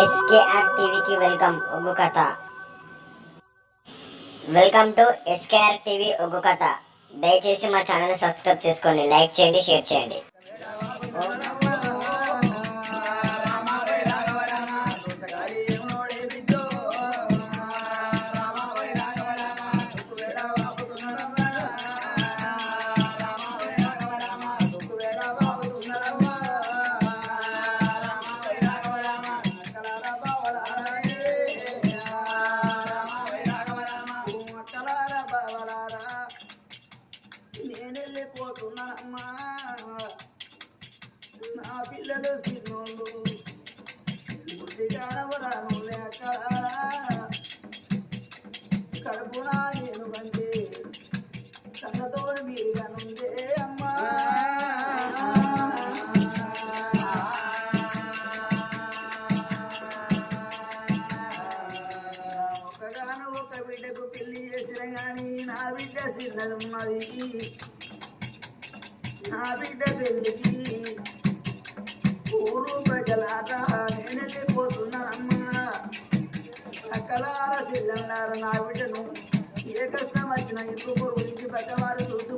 SKR టీవీకి welcome. ఒగ్గు కథ. Welcome to SKR TV ఒగ్గు కథ. దయచేసి మా ఛానల్ సబ్స్క్రైబ్ చేసుకోండి, లైక్ చేయండి, షేర్ చేయండి. నేనెళ్ళిపోతున్నానమ్మా, నా పిల్లలు సిన్నోళ్ళు బుద్ధిగా నవరాను లేక కడుపునా నేను కంటే కన్నతో మీరుగా నుండే అమ్మా. ఒకగాను ఒక బిడ్డకు పెళ్లి చేసిన గాని నా బిడ్డ చిన్నదున్నది. నా బిడ్డ పెళ్లికి ఊరు ప్రజలాట నేనెళ్ళిపోతున్నానమ్మా. అక్కలార చెల్లెళ్ళార నా బిడ్డను ఏ కష్టం వచ్చినా ఇంట్లో గురించి పెద్దవారు చూస్తూ